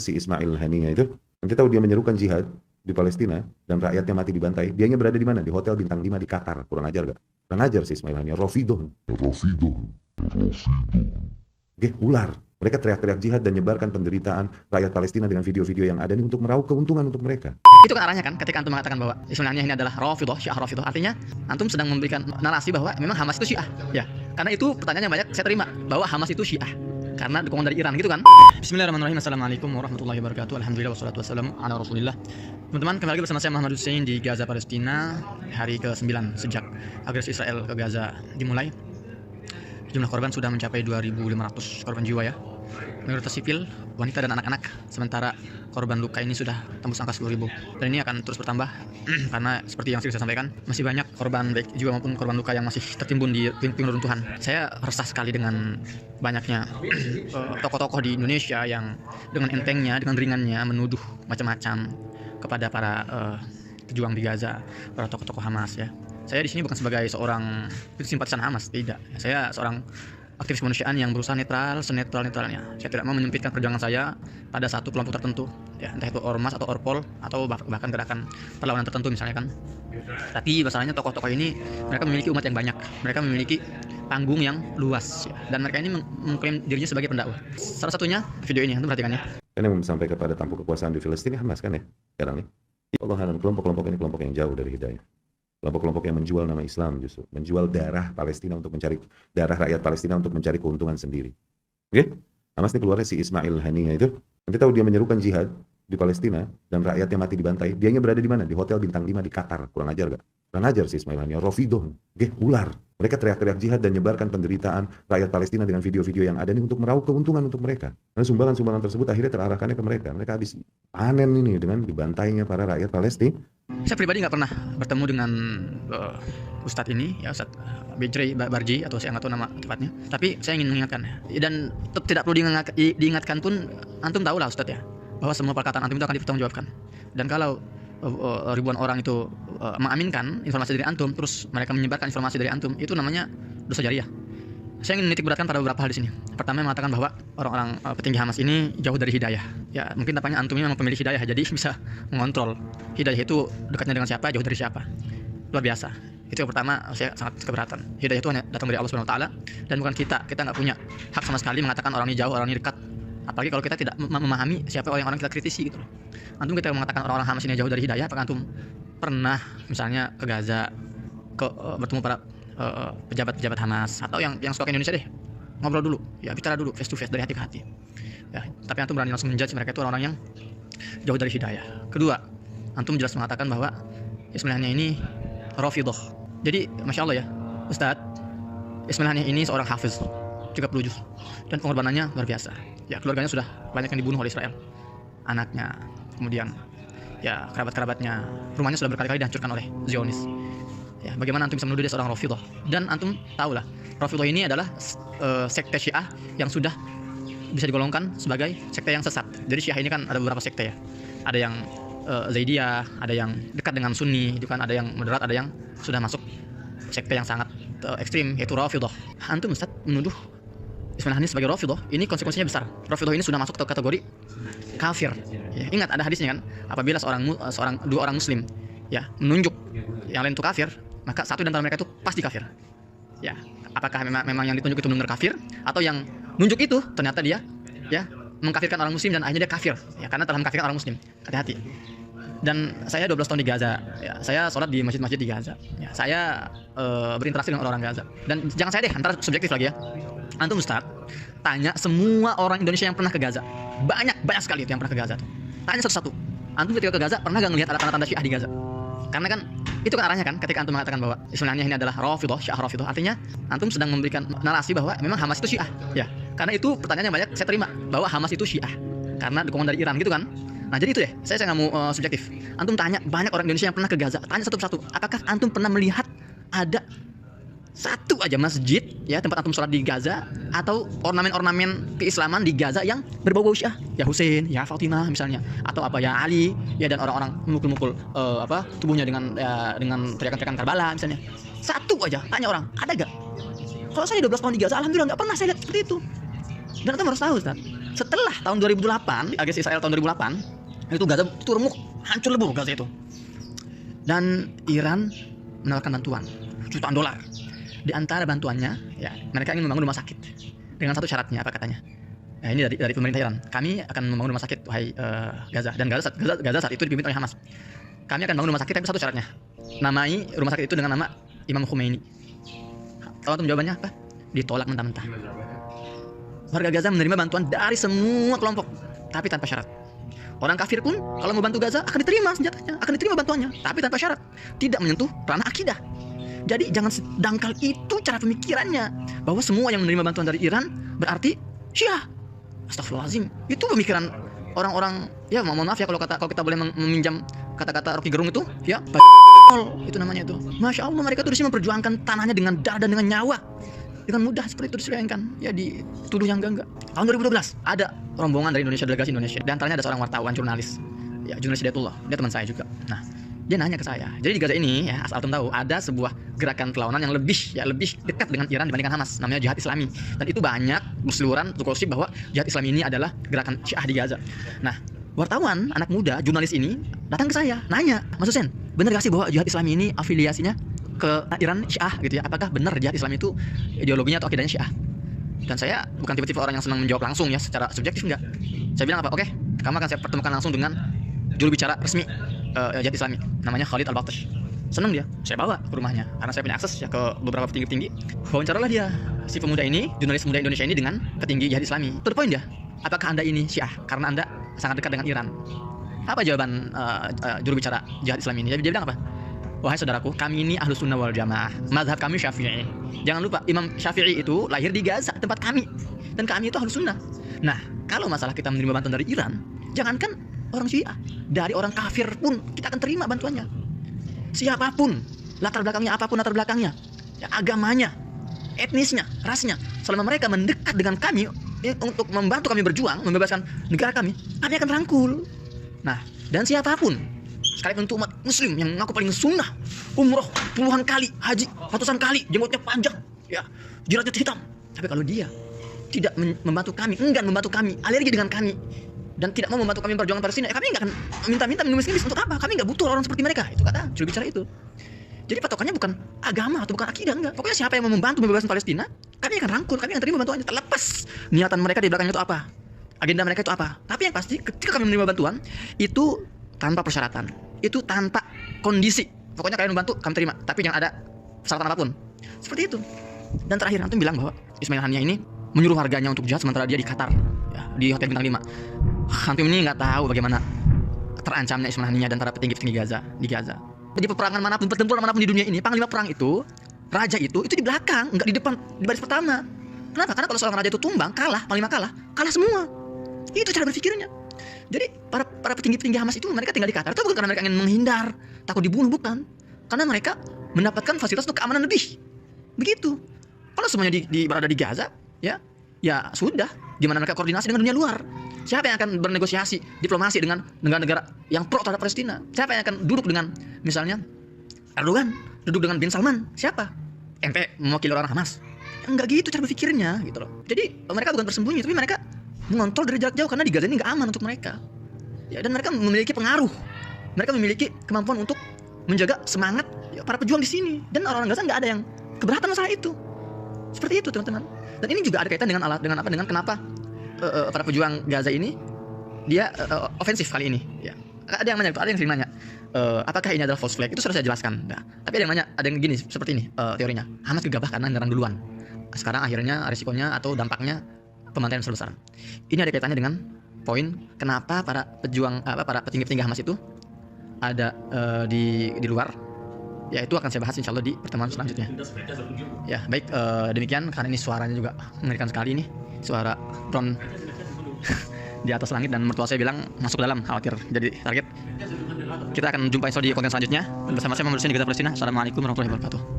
si Ismail Haniyah itu, nanti tahu dia menyerukan jihad di Palestina dan rakyatnya mati dibantai. Dianya berada di mana? Di hotel bintang 5 di Qatar. Kurang ajar gak? Kurang ajar si Ismail Haniyah. Rofidoh. Oke, ular. Mereka teriak-teriak jihad dan nyebarkan penderitaan rakyat Palestina dengan video-video yang ada ini untuk meraup keuntungan untuk mereka. Itu kan arahnya kan ketika antum mengatakan bahwa sebenarnya ini adalah Rafidah, Syiah Rafidah. Artinya antum sedang memberikan narasi bahwa memang Hamas itu Syiah. Ya, karena itu pertanyaannya banyak saya terima bahwa Hamas itu Syiah karena dukungan dari Iran gitu kan. Bismillahirrahmanirrahim. Assalamualaikum warahmatullahi wabarakatuh. Alhamdulillah wassalatu wassalamu ala Rasulillah. Teman-teman, kembali lagi bersama saya Muhammad Hussein di Gaza, Palestina. Hari ke-9 sejak agresi Israel ke Gaza dimulai. Jumlah korban sudah mencapai 2.500 korban jiwa ya. Mayoritas sipil, wanita dan anak-anak. Sementara korban luka ini sudah tembus angka 10.000. Dan ini akan terus bertambah karena seperti yang saya sampaikan, masih banyak korban baik jiwa maupun korban luka yang masih tertimbun di puing-puing reruntuhan. Saya resah sekali dengan banyaknya tokoh-tokoh di Indonesia yang dengan entengnya, dengan ringannya menuduh macam-macam kepada para pejuang di Gaza, para tokoh-tokoh Hamas ya. Saya di sini bukan sebagai seorang simpatisan Hamas, tidak. Saya seorang aktivis kemanusiaan yang berusaha netral, senetral-netralnya. Saya tidak mau menyempitkan perjuangan saya pada satu kelompok tertentu, ya, entah itu ormas atau orpol atau bahkan gerakan perlawanan tertentu misalnya kan. Tapi masalahnya tokoh-tokoh ini mereka memiliki umat yang banyak, mereka memiliki panggung yang luas, ya. Dan mereka ini mengklaim dirinya sebagai pendakwah. Salah satunya video ini, antum perhatikan ya. Kan yang sampai kepada tampuk kekuasaan di Filistin Hamas kan ya sekarang nih. Allah, kelompok-kelompok ini kelompok yang jauh dari hidayah. Kelompok-kelompok yang menjual nama Islam justru, menjual darah Palestina untuk mencari darah rakyat Palestina untuk mencari keuntungan sendiri. Oke? Hamas ini keluarnya si Ismail Haniyah itu, nanti tahu dia menyerukan jihad di Palestina dan rakyatnya mati dibantai. Dianya berada di mana? Di hotel bintang 5 di Qatar. Kurang ajar gak? Kurang ajar si Ismail Haniyah. Rofidoh. Oke, ular. Mereka teriak-teriak jihad dan nyebarkan penderitaan rakyat Palestina dengan video-video yang ada ini untuk meraup keuntungan untuk mereka. Dan sumbangan-sumbangan tersebut akhirnya terarahkannya ke mereka. Mereka habis panen ini dengan dibantainya para rakyat Palestina. Saya pribadi nggak pernah bertemu dengan Ustadz ini, ya Ustadz Bejrey Barji atau saya nggak tahu nama tepatnya. Tapi saya ingin mengingatkan, dan tidak perlu diingatkan pun, antum tahu lah Ustadz ya, bahwa semua perkataan antum itu akan dipertanggungjawabkan. Dan kalau ribuan orang itu mengaminkan informasi dari antum, terus mereka menyebarkan informasi dari antum, itu namanya dosa jariah. Saya ingin menitik beratkan pada beberapa hal di sini. Pertama, mengatakan bahwa orang-orang petinggi Hamas ini jauh dari hidayah. Ya, mungkin tampaknya antum ini memang pemilik hidayah, jadi bisa mengontrol hidayah itu dekatnya dengan siapa, jauh dari siapa. Luar biasa. Itu yang pertama, saya sangat keberatan. Hidayah itu hanya datang dari Allah Subhanahu wa taala dan bukan kita. Kita nggak punya hak sama sekali mengatakan orang ini jauh, orang ini dekat. Apalagi kalau kita tidak memahami siapa orang-orang kita kritisi gitu loh. Antum kita mengatakan orang-orang Hamas ini jauh dari hidayah, apakah antum pernah misalnya ke Gaza, bertemu para pejabat-pejabat Hamas atau yang suka ke Indonesia deh, ngobrol dulu, ya bicara dulu face to face dari hati ke hati. Ya, tapi antum berani langsung menjudge mereka itu orang-orang yang jauh dari hidayah. Kedua, antum jelas mengatakan bahwa Ismail Haniyah ini Rafidah. Jadi masya Allah ya, Ustadz Ismail Haniyah ini seorang hafiz 30 juz dan pengorbanannya luar biasa. Ya, keluarganya sudah banyak yang dibunuh oleh Israel, anaknya, kemudian ya kerabat-kerabatnya, rumahnya sudah berkali-kali dihancurkan oleh Zionis. Ya, bagaimana antum bisa menuduh dia seorang Rafidah? Dan antum tahulah, Rafidah ini adalah sekte Syiah yang sudah bisa digolongkan sebagai sekte yang sesat. Jadi Syiah ini kan ada beberapa sekte ya. Ada yang Zaidiyah, ada yang dekat dengan Sunni, itu kan, ada yang moderat, ada yang sudah masuk sekte yang sangat ekstrim, yaitu Rafidah. Antum Ustaz menuduh Ismail Haniyah sebagai Rafidah, ini konsekuensinya besar. Rafidah ini sudah masuk ke kategori kafir. Ya, ingat ada hadisnya kan, apabila dua orang muslim ya menunjuk yang lain itu kafir, maka satu di antara mereka itu pasti kafir. Ya, apakah memang yang ditunjuk itu benar kafir atau yang nunjuk itu ternyata dia ya mengkafirkan orang muslim dan akhirnya dia kafir. Ya, karena telah mengkafirkan orang muslim. Hati-hati. Dan saya 12 tahun di Gaza. Ya, saya sholat di masjid-masjid di Gaza. Ya, saya berinteraksi dengan orang-orang Gaza. Dan jangan saya deh, antara subjektif lagi ya. Antum Ustaz, tanya semua orang Indonesia yang pernah ke Gaza. Banyak sekali itu yang pernah ke Gaza tuh. Tanya satu-satu. Antum ketika ke Gaza pernah gak ngelihat ada tanda-tanda Syiah di Gaza? Karena kan itu kan arahnya kan ketika antum mengatakan bahwa Ismail Haniyah ini adalah Rafidah, Syiah Rafidah, artinya antum sedang memberikan narasi bahwa memang Hamas itu Syiah. Ya, karena itu pertanyaannya banyak saya terima bahwa Hamas itu Syiah karena dukungan dari Iran gitu kan. Nah, jadi itu ya, saya nggak mau subjektif. Antum tanya banyak orang Indonesia yang pernah ke Gaza, tanya satu-satu, apakah antum pernah melihat ada satu aja masjid ya tempat antum sholat di Gaza atau ornamen-ornamen keislaman di Gaza yang berbau-bau Syiah, ya Hussein, ya Fatimah misalnya, atau apa ya Ali, ya, dan orang-orang memukul-mukul tubuhnya dengan teriakan-teriakan Karbala misalnya. Satu aja, tanya orang, ada gak? Kalau saya 12 tahun di Gaza, alhamdulillah nggak pernah saya lihat seperti itu. Dan antum harus tahu Ustaz, setelah tahun 2008, agresif Israel tahun 2008, itu Gaza itu remuk, hancur lebur Gaza itu. Dan Iran menawarkan bantuan jutaan dolar. Di antara bantuannya, ya mereka ingin membangun rumah sakit dengan satu syaratnya, apa katanya? Nah, ini dari pemerintah Iran. Kami akan membangun rumah sakit, wahai Gaza. Dan Gaza saat itu dipimpin oleh Hamas. Kami akan bangun rumah sakit, tapi satu syaratnya. Namai rumah sakit itu dengan nama Imam Khomeini. Tahu tuh jawabannya apa? Ditolak mentah-mentah. Warga Gaza menerima bantuan dari semua kelompok, tapi tanpa syarat. Orang kafir pun kalau mau bantu Gaza akan diterima senjatanya, akan diterima bantuannya, tapi tanpa syarat. Tidak menyentuh ranah akidah. Jadi jangan sedangkal itu cara pemikirannya, bahwa semua yang menerima bantuan dari Iran berarti Syiah. Astagfirullahaladzim. Itu pemikiran orang-orang, ya mohon maaf ya kalau kita boleh meminjam kata-kata Rocky Gerung itu, ya itu namanya itu. Masya Allah, mereka tuh disini memperjuangkan tanahnya dengan darah dan dengan nyawa. Dengan mudah seperti itu disayangkan, ya dituduh yang enggak. Tahun 2012 ada rombongan dari Indonesia, delegasi Indonesia. Di antaranya ada seorang wartawan, jurnalis, ya jurnalis Hidayatullah, dia teman saya juga. Nah, dia nanya ke saya. Jadi di Gaza ini, ya asal tahu, ada sebuah gerakan perlawanan yang lebih dekat dengan Iran dibandingkan Hamas, namanya Jihad Islami. Dan itu banyak berseliweran gosip bahwa Jihad Islami ini adalah gerakan Syiah di Gaza. Nah, wartawan, anak muda, jurnalis ini datang ke saya, nanya, Mas Husein, benar gak sih bahwa Jihad Islami ini afiliasinya ke Iran Syiah gitu ya? Apakah benar Jihad Islam itu ideologinya atau akidahnya Syiah? Dan saya bukan tipe-tipe orang yang senang menjawab langsung ya, secara subjektif enggak. Saya bilang apa? Oke, kamu akan saya pertemukan langsung dengan juru bicara resmi Jihad Islami, namanya Khalid Al-Batash. Senang dia, saya bawa ke rumahnya karena saya punya akses ya ke beberapa petinggi-petinggi. Wawancaralah dia, si pemuda ini, jurnalis muda Indonesia ini dengan petinggi Jihad Islami. To the point dia, apakah Anda ini Syiah karena Anda sangat dekat dengan Iran? Apa jawaban juru bicara Jihad Islami ini? Dia bilang apa? Wahai saudaraku, kami ini Ahlus Sunnah wal Jamaah. Mazhab kami Syafi'i. Jangan lupa, Imam Syafi'i itu lahir di Gaza, tempat kami. Dan kami itu Ahlus Sunnah. Nah, kalau masalah kita menerima bantuan dari Iran, jangankan orang Syiah, dari orang kafir pun kita akan terima bantuannya. Siapapun, latar belakangnya apapun latar belakangnya, ya, agamanya, etnisnya, rasnya, selama mereka mendekat dengan kami untuk membantu kami berjuang, membebaskan negara kami akan rangkul. Nah, dan siapapun, sekalipun untuk umat muslim yang mengaku paling sunnah, umroh puluhan kali, haji ratusan kali, jenggotnya panjang, ya, jiratnya hitam, tapi kalau dia tidak membantu kami, enggan membantu kami, alergi dengan kami, dan tidak mau membantu kami perjuangan Palestina, ya kami nggak akan minta-minta mengemis-ngemis. Untuk apa? Kami nggak butuh orang seperti mereka. Itu kata juru bicara itu. Jadi patokannya bukan agama atau bukan akidah, enggak. Pokoknya siapa yang mau membantu membebaskan Palestina, kami akan rangkul, kami akan terima bantuannya, terlepas niatan mereka di belakangnya itu apa, agenda mereka itu apa. Tapi yang pasti ketika kami menerima bantuan itu tanpa persyaratan, itu tanpa kondisi. Pokoknya kalian membantu, kami terima, tapi jangan ada persyaratan apapun. Seperti itu. Dan terakhir antum bilang bahwa Ismail Haniyah ini menyuruh warganya untuk jihad sementara dia di Qatar, ya, di hotel bintang 5. Antum ini nggak tahu bagaimana terancamnya Ismail Haniyah dan para petinggi-petinggi Gaza di Gaza. Di peperangan manapun, pertempuran manapun di dunia ini, panglima perang itu, raja itu di belakang, nggak di depan, di baris pertama. Kenapa? Karena kalau seorang raja itu tumbang, panglima kalah semua. Itu cara berpikirnya. Jadi para petinggi-petinggi Hamas itu mereka tinggal di Qatar itu bukan karena mereka ingin menghindar, takut dibunuh, bukan. Karena mereka mendapatkan fasilitas untuk keamanan lebih. Begitu. Kalau semuanya berada di Gaza, ya sudah. Gimana mereka koordinasi dengan dunia luar? Siapa yang akan bernegosiasi diplomasi dengan negara-negara yang pro terhadap Palestina? Siapa yang akan duduk dengan misalnya Erdogan, duduk dengan bin Salman? Siapa? Ente mewakili orang Hamas? Enggak gitu cara berpikirnya gitu loh. Jadi mereka bukan bersembunyi, tapi mereka mengontrol dari jarak jauh karena di Gaza ini nggak aman untuk mereka. Ya, dan mereka memiliki pengaruh. Mereka memiliki kemampuan untuk menjaga semangat para pejuang di sini. Dan orang-orang Gaza nggak ada yang keberatan masalah itu. Seperti itu teman-teman. Dan ini juga ada kaitan dengan kenapa para pejuang Gaza ini dia ofensif kali ini. Ya. Ada yang nanya, ada yang sering nanya, apakah ini adalah false flag? Itu sudah saya jelaskan. Nah, tapi ada yang nanya, ada yang gini seperti ini teorinya. Hamas gegabah karena nyerang duluan. Sekarang akhirnya resikonya atau dampaknya pembantaian besar-besaran. Ini ada kaitannya dengan poin kenapa para petinggi-petinggi Hamas itu ada di luar. Ya, itu akan saya bahas insya Allah di pertemuan selanjutnya. Ya, baik, demikian karena ini suaranya juga mengerikan sekali nih. Suara drone di atas langit dan mertua saya bilang masuk ke dalam, khawatir jadi target. Kita akan jumpa insya Allah di konten selanjutnya bersama saya Muhammad Husein di Gaza Palestina. Assalamualaikum warahmatullahi wabarakatuh.